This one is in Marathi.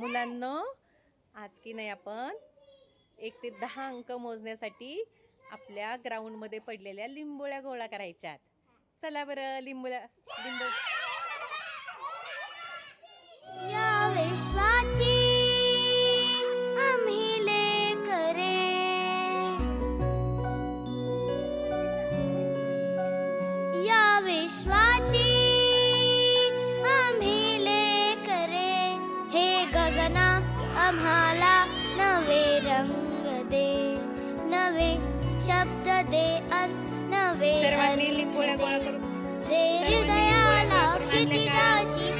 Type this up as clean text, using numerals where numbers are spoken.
मुलांनो, आज की नाही आपण 1 ते 10 अंक मोजण्यासाठी आपल्या ग्राउंडमध्ये पडलेल्या लिंबोळ्या गोळा करायच्यात. चला बरं, लिंबू या विश्वाची आम्ही लेकरे, या विश्वाची आम्ही लेकरे. हे गगना आम्हाला नवे रंग दे, नवे शब्द दे अन नवे सर्वांनी लिंबोळ्या गोळा अर्थ करून दे. हृदयाला क्षितिजाची